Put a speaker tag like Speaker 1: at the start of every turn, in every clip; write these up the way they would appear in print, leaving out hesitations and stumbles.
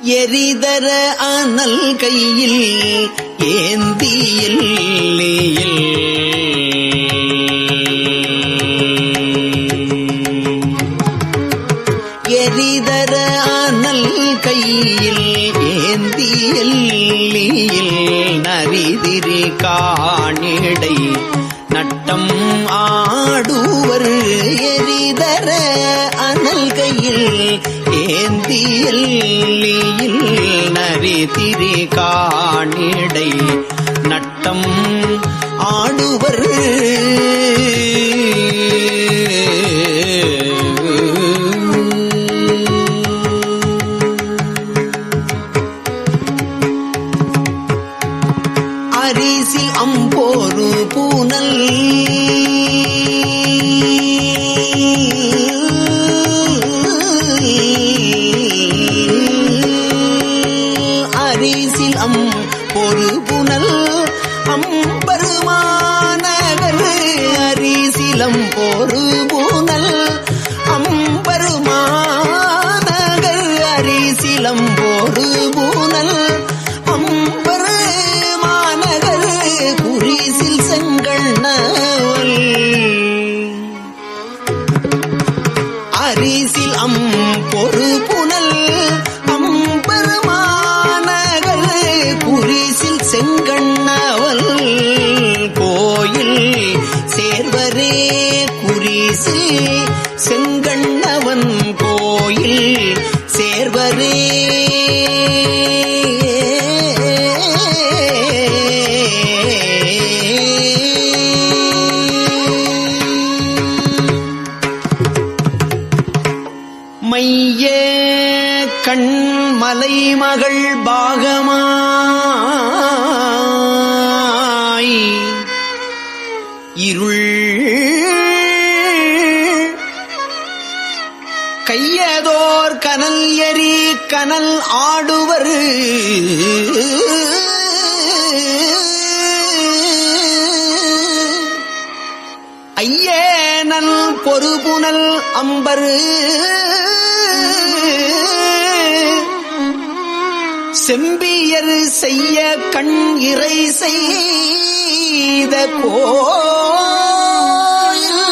Speaker 1: எரிதர அனல் கையில் ஏந்தியில் எரிதர அனல் கையில் ஏந்தியில் நரிதிரி காணிடை நட்டம் ஆடுவர் எரிதர அனல் கையில் ஏந்தியில் நரிதிரி காணிடை நட்டம் ஆடுவர் அரிசில் அம்போரு பூனல் அரிசில் அம்பொரு புனல் அம்பருமானகர் அரிசிலம் பொரு புனல் அம்பருமானகர் அரிசிலம் பொரு புனல் குறிசில் செங்கண்ணவல் அரிசில் பொரு புனல் அம்பெருமானகர் குறிசில் செங்கண்ணவல் கோயில் சேர்வரே குறிசில் செங்கண்ணவன் கோயில் சேர்வரே மைய கண்மலை மகள் பாகமாய் இருள் கையதோர் கனல் எரி கனல் ஆடுவர் ஐயேனல் பொறுபுனல் அம்பரு செம்பியர் செய்ய கண் இறை செய்த கோயில்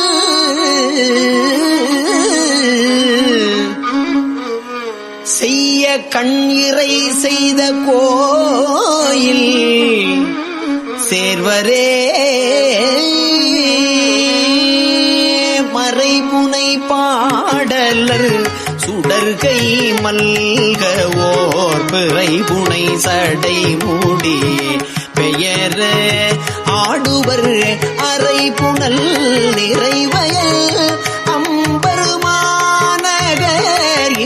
Speaker 1: செய்ய கண் இறை செய்த கோயில் சேர்வரே மறைபுனை பாடலர் சுடர்கை மல்க ஓர் பிறைபுனை சடை மூடி பெயர ஆடுவர் அரைபுணல் நிறைவயல் அம்பருமானகர்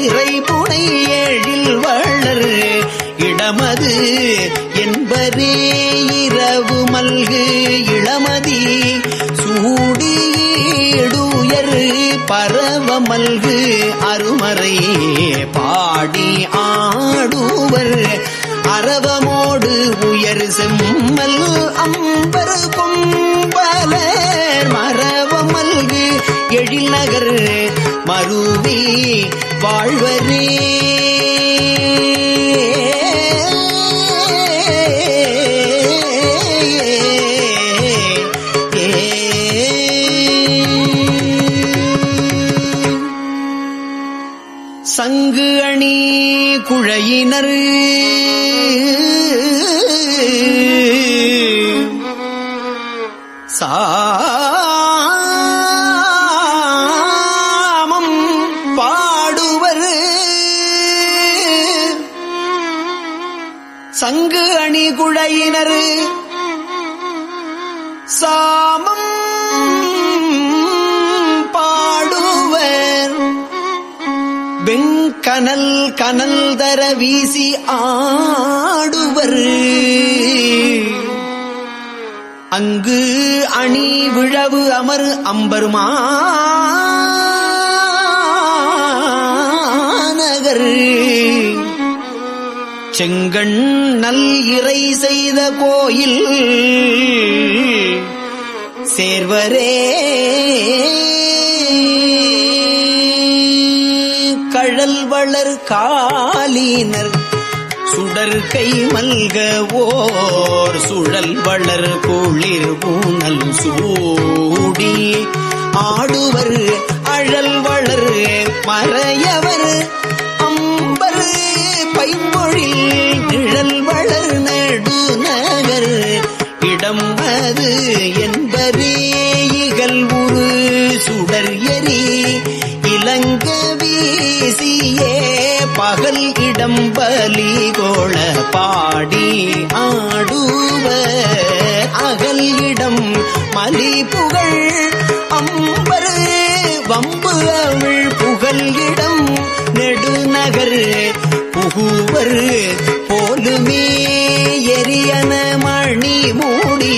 Speaker 1: இறைபுனை எழில் வளர் இடமது என்பரே இரவு மல்கு இளமதி சூடிடுயர் பரவ மல்கு அருமறை பாடி ஆடுவர் அரவமோடு உயர் செம்மல் அம்பர் கொம்பலர் மரவ மல்கு எழில்நகர் மருவி வாழ்வரே சங்கு அணி குழையினர் சாமம் பாடுவர் சங்கு அணி குழையினர் சாமம் பாடுவர் வெங்கனல் கனல் தர வீசி ஆடுவர் அங்கு அணி விழவு அமர் அம்பருமானகர் செங்கண் நல் இறை செய்த கோயில் சேர்வரே கழல் வளர் காலினர் சுடற்கை மல்கவோர் சுழல் வளர் குளிர் பூனல் சூடி ஆடுவர் அழல் வளர் மறையவர் அம்பர் பைம்பொழில் நிழல் வளர் நடுநகர் இடம் அது என்பரே இகல் உரு சுடர் எரி இலங்க வீசியே பகல் இடம் பலி கோள பாடி ஆடுவ அகல் இடம் மலி புகழ் அம்பர் வம்பு அவிழ் புகழ் இடம் நெடுநகர் புகுவர் போலுமே எரியன மணி மூடி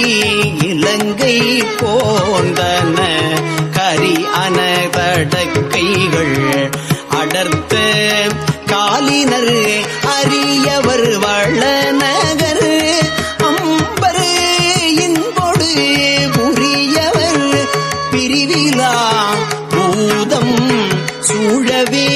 Speaker 1: இலங்கை போந்தன கரி அனதடக்கைகள் அடர்த்த காலினர் அரியவர் வளநகர் அம்பர் இன்பொடு புரியவர் பிரிவிலா பூதம் சூழவே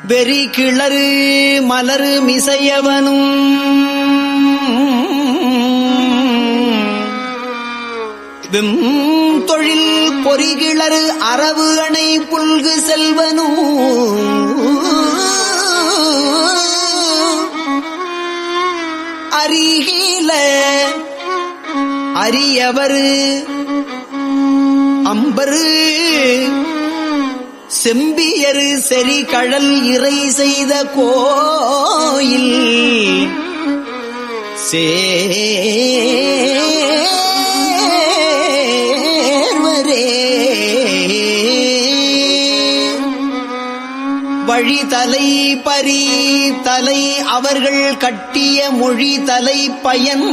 Speaker 1: வெறி கிளறு மலரு மிசையவனும் வெம் தொழில் பொறிகிளறு அரவு அணை புல்கு செல்வனும் அரிகில அரியவர் அம்பரு செம்பியரு செறி கழல் இறை செய்த கோயில் சேர்வரே வழி தலை பரி தலை அவர்கள் கட்டிய மொழி தலை பயன்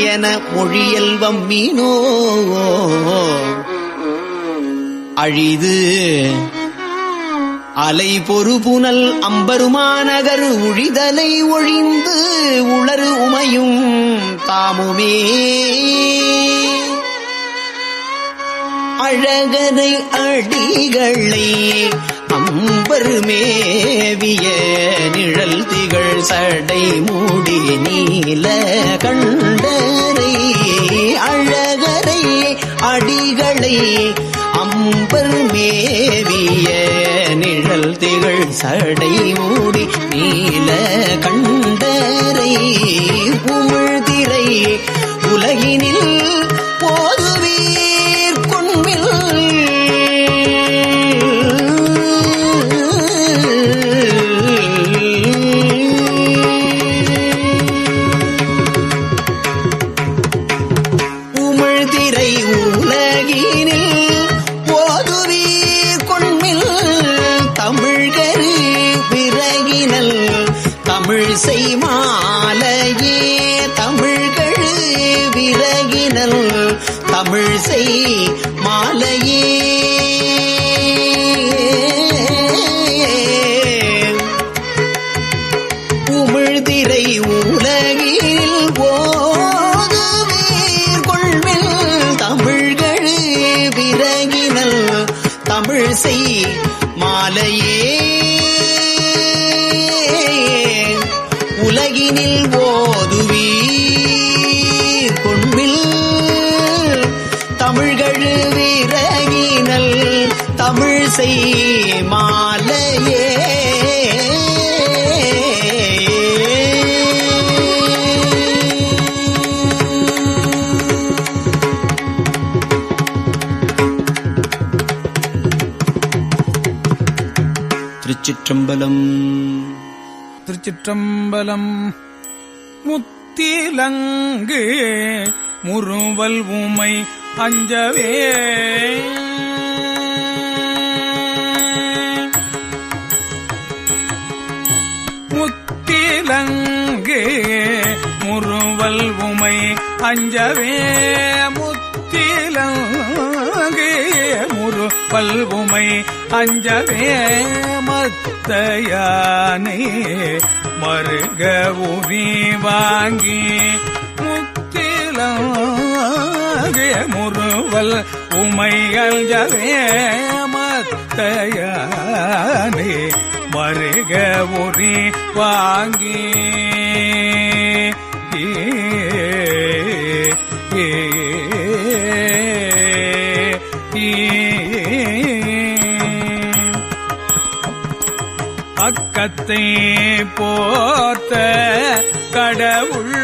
Speaker 1: என மொழியல்வம் மீனோ அழிது அலை பொறுபுனல் அம்பருமாநகர் உழிதலை ஒழிந்து உளறு உமையும் தாமுமே அழகனை அடிகளை அம்பர் மேவிய நிழல் திகழ் சடை மூடி நீல கண்டரை அழகரை அடிகளை அம்பர் மேவிய நிழல் திகழ் சடை மூடி நீல கண்டரை உமிழ்திரை உலகினில் போதுவீர் கொன்பில் உமிழ்திரை உலகினில் தமிழ்கரு விறகினல் தமிழ் செய் மாலையே தமிழ்கழு விறகினல் தமிழ் செய் மாலையே உமிழ்திரை உலகில் ஓதுவீர் கொள்வில் தமிழ்கழு விறகினல் தமிழ் செய் மாலையே உலகினில் ஓதுவீர் கொன்பில் தமிழ்கழு விறகினல் தமிழ் செய் மாலையே திருச்சிற்றம்பலம்.
Speaker 2: திருச்சிற்றம்பலம். முத்திலங்கு முறுவல் உமை அஞ்சவே முத்திலங்கு முறுவல் உமை அஞ்சவே முத்திலங்கு முறுவல் உமை அஞ்சவே மத்தையானே மருக உரி வாங்கி முத்திலே முறுவல் உமையல்ஜவே மத்தையானே மருக உரி வாங்கி அக்கத்தை போர்த்த கடவுள்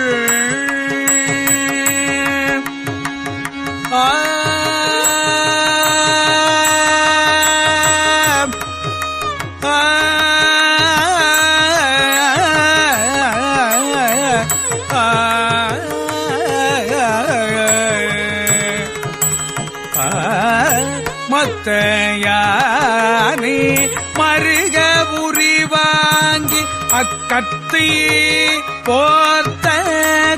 Speaker 2: மத்தையானே மருக உரி வாங்கி அக்கத்தை போர்த்த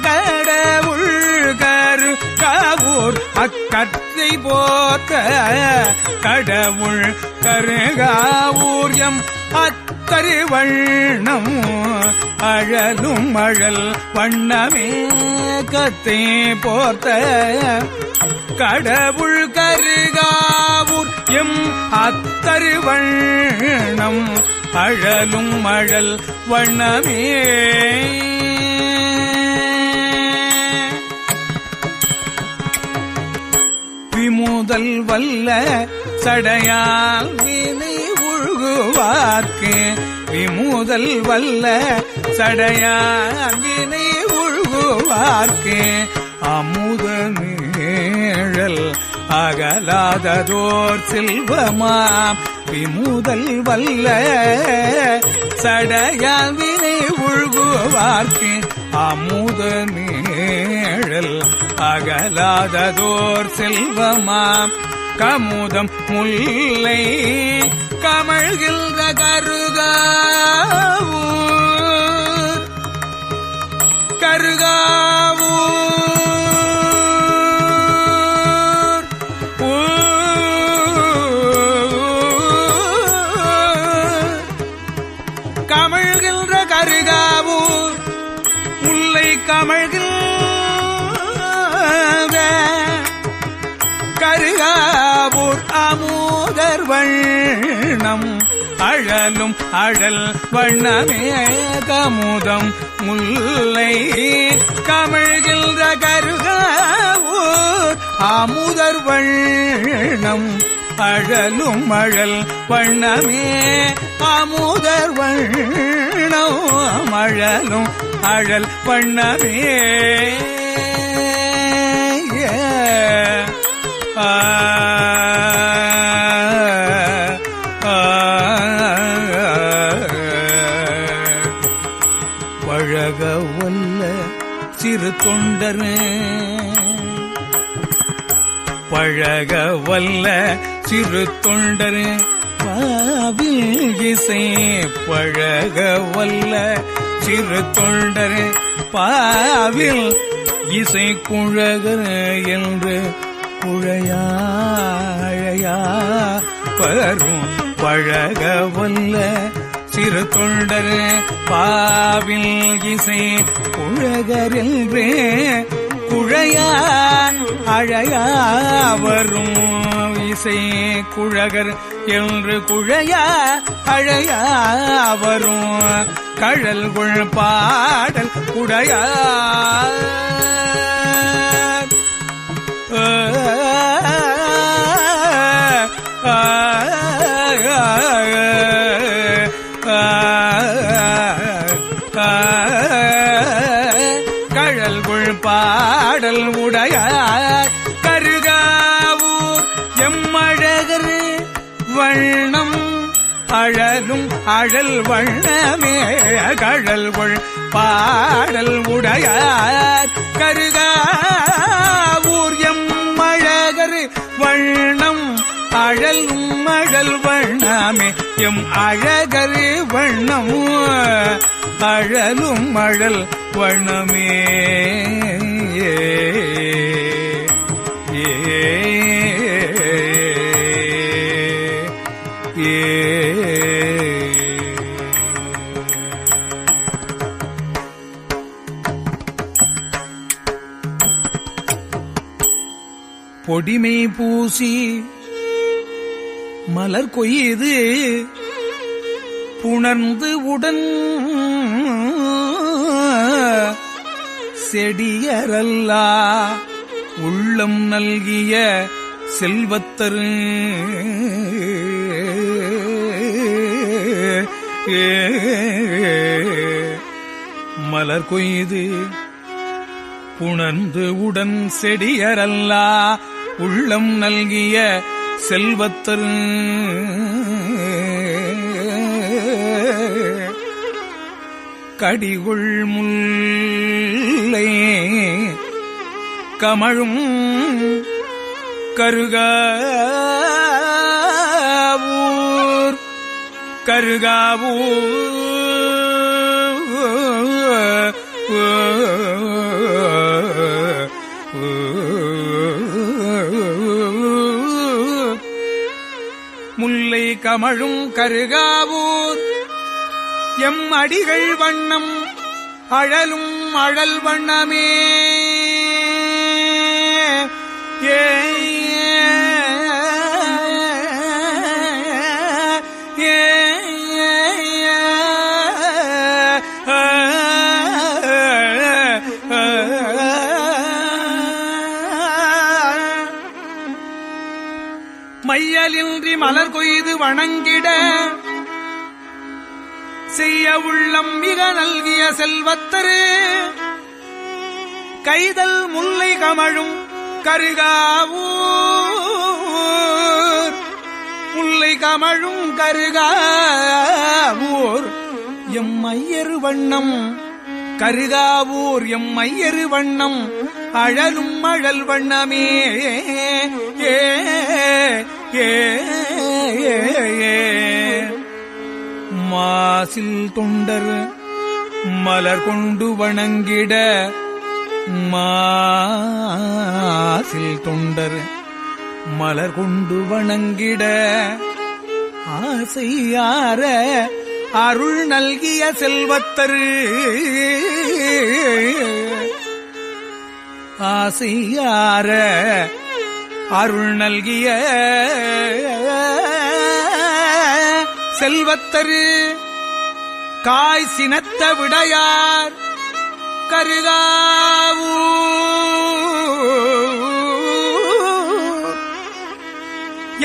Speaker 2: கடவுள் கருகாவூர் அக்கத்தை போர்த்த கடவுள் கருகாவூர் எம் அத்தருவண்ணம் அழலும் அழல் வண்ணமே கத்தை போர்த்த கடவுள் கருகாவூர் எம் அத்தருவண்ணம் அழலும் அழல் வண்ணமே விமுதல் வல்ல சடையால் வினை உழுகுவார்க்கு விமுதல் வல்ல சடையால் வினை உழுகுவார்க்கு அமுத நீழல் அகலாததோர் செல்வமாம் விமுதல் வல்ல சடையால் வினை உழுகுவார்க்கு அமுத நீழல் அகலாததோர் செல்வமாம் கமுதம் முல்லை கமழ்கின்ற கருகாவூர் கமழ்கின்ற கருகாவூர் முல்லை கமழ்கின்ற கருகாவூர் அமுதர் வண்ணம் அழலும் அழல் வண்ணமே கமுதம் முல்லை கமழ்கின்ற கருகாவூர் அமுதர் வண்ணம் அழலும் அழல் வண்ணமே அமுதர் வண்ணம் அழலும் அழல் வண்ணமே பழக வல்ல சிறு தொண்டரே பழக வல்ல சிறு தொண்டரே பாவில் இசை பழக வல்ல சிறு தொண்டரே பாவில் இசை குழகர் என்று குழையாழையா பரும் பழக வல்ல சிறு தொண்டர் பாவில் இசை குழகர் என்றே குழையா அழையா வரும் இசை குழகர் என்று குழையா அழையா வரும் கழல்குள் பாடல் குடையா கழல்குள் பாடல் உடையார் கருகாவூர் எம்மழகர் வண்ணம் அழலும் அழல் வண்ணமே கழல்குள் பாடல் உடையார் கருகாவூர் எம்மழகர் வண்ணம் அழலும் அழல் வண்ணமே எம் அழகர் வண்ணம் அழலும் அழல் வண்ணமே பொடிமை பூசி மலர் கொய்து புணர்ந்து உடன் செடியரல்லா உள்ளம் நல்கிய செல்வத்தரு மலர் கொய்து புணர்ந்து உடன் செடியரல்லா உள்ளம் நல்கிய செல்வத்தரு கடிகுள் முல்லை கமழும் கருகாவூர் முல்லை கமழும் கருகாவூர் எம் அடிகள் வண்ணம் அழலும் அழல் வண்ணமே ஏ மையலின்றி மலர் கொய்து வணங்கிட செய்ய உள்ளம் மிக நல்கிய செல்வத்தரு கைதல் முல்லை கமழும் கருகாவூர் முல்லை கமழும் கருகாவூர் எம் ஐயரு வண்ணம் கருகாவூர் எம் ஐயரு வண்ணம் அழலும் அழல் வண்ணமே ஏ மாசில் தொண்டர் மலர் கொண்டு வணங்கிட மாசில் தொண்டர் மலர் கொண்டு வணங்கிட ஆசையார அருள் நல்கிய செல்வத்தரு ஆசையார அருள் நல்கிய செல்வத்தரு காய் சினத்த விடையார் கருகாவூர்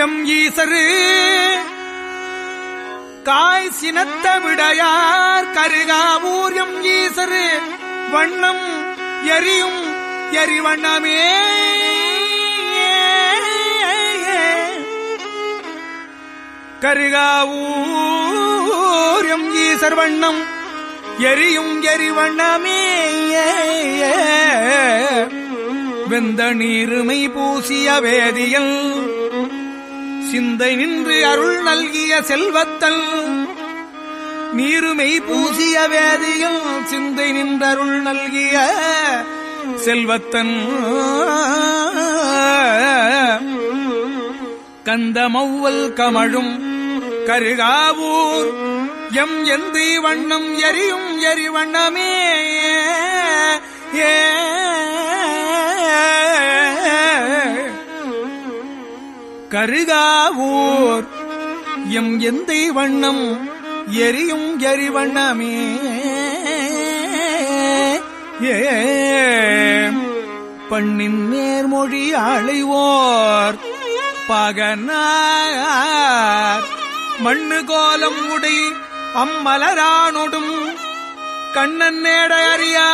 Speaker 2: எம் ஈசரு காய் சினத்த விடையார் கருகாவூர் எம் ஈசரு வண்ணம் எரியும் எரிவண்ணமே கருகாவூர் எம் ஈசர் வண்ணம் எரியும் எரிவண்ணமே வெந்த நீருமை பூசிய வேதியல் சிந்தை நின்று அருள் நல்கிய செல்வத்தல் நீருமை பூசிய வேதியல் சிந்தை நின்று அருள் நல்கிய செல்வத்தன் கந்தமௌவல் கமழும் கருகாவூர் எம் எந்தை வண்ணம் எரியும் எரிவண்ணமே கருகாவூர் எம் எந்தை வண்ணம் எரியும் எரிவண்ணமே பண்ணின் நேர்மொழி அழைவோர் பகனார் மண்ணு கோலம் உடை அம்மலரானொடும் கண்ணன் நேட அறியா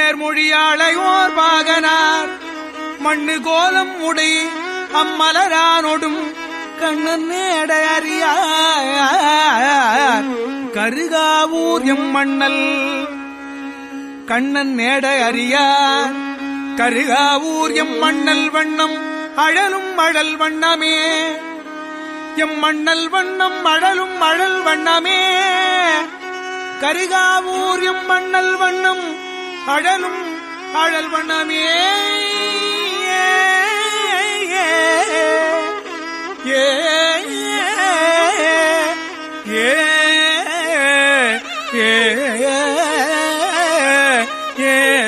Speaker 2: நேர்மொழியாளையோர் பாகனார் மண்ணு கோலம் உடை அம்மலரானொடும் கண்ணன் நேட அறியா கருகாவூர் எம் மண்ணல் கண்ணன் நேட அறியார் கருகாவூர் எம் மண்ணல் வண்ணம் அழலும் அழல் வண்ணமே எம் மண்ணல் வண்ணம் அழலும் அழல் வண்ணமே கருகாவூர் எம் மண்ணல் வண்ணம் அழலும் அழல் வண்ணமே ஏ ஏ ஏ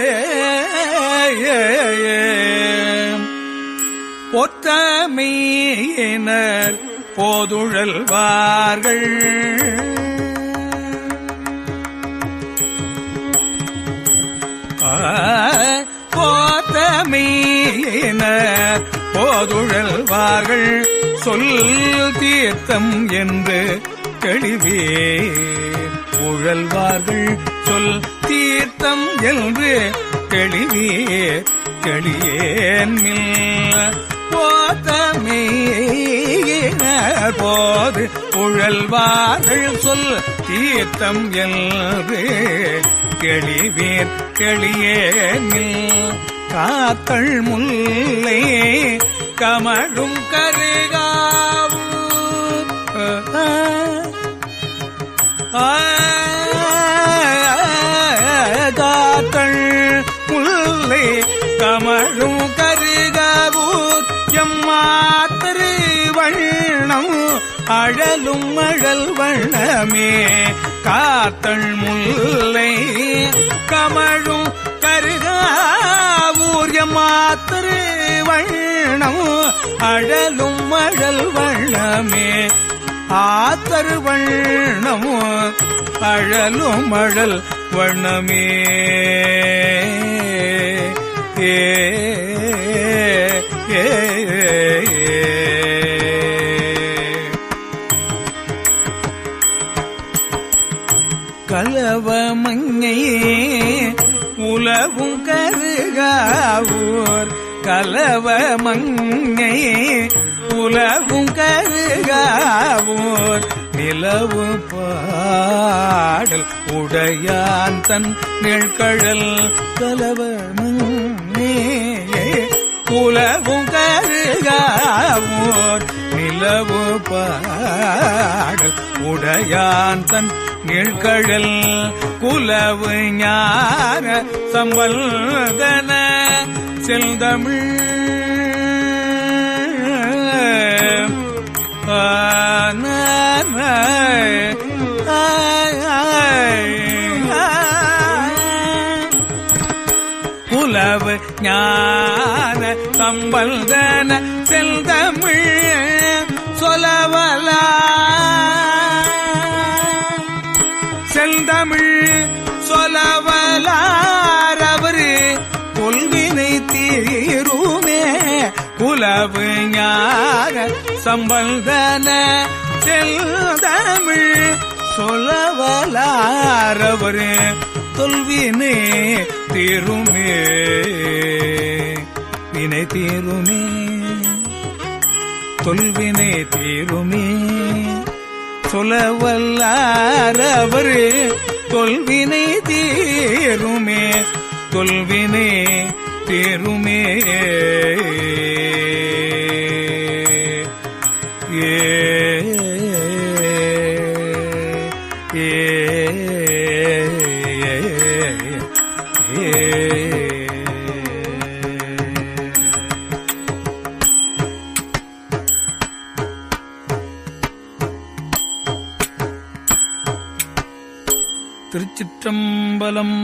Speaker 2: போதமையினர் போதுழல்வார்கள் போதமையினர் போதுழல்வார்கள் சொல் தீர்த்தம் என்று தெளிவே உழல்வார்கள் சொல் தீர்த்தம் என்று தெளிவே தெளியேன்மில் போதமையினர் போது உழல்வார்கள் சொல் தீர்த்தம் என்று தெளிவீர் தெளியேன்மில் காத்தள் முல்லை கமழும் கருகாவும் காத்தள் முல்லை கமழும் கருகாவூர் எம்மாத்திரு வண்ணம் அழலும் அழல் வண்ணமே காத்தள் முல்லை கமழும் கருகாவூர் எம்மாத்திரு வண்ணம் அழலும் அழல் வண்ணமே ஆத்தரு வண்ணம் அழலும் அழல் வண்ணமே கலவமங்கையே உலவும் கருகாவூர் கலவமங்கையே உலவும் கருகாவூர் நிலவு பாடல் உடையான் தன் நிழ்கழல் கலவமங்கையே உலவும் கருகாவூர் நிலவு பாடல் உடையான் தன் நிழ்கழல் குலவு ஞான சம்பல்தன செல்தமிழ் குலவு ஞான சம்பல்தன செல்தமிழ் சொலவலா செந்தமிழ் சொலவலாரவரு கொள்வினை தீருமே குலவு ஞான சம்பல்தன செல்தமிழ் சொலவலாரவரு தொல்வினை தீருமே வினை தீருமே தொல்வினை தீருமே சொல்லவல்லாரவர் தொல்வினை தீருமே தொல்வினை தீருமே திருச்சிற்றம்பலம்.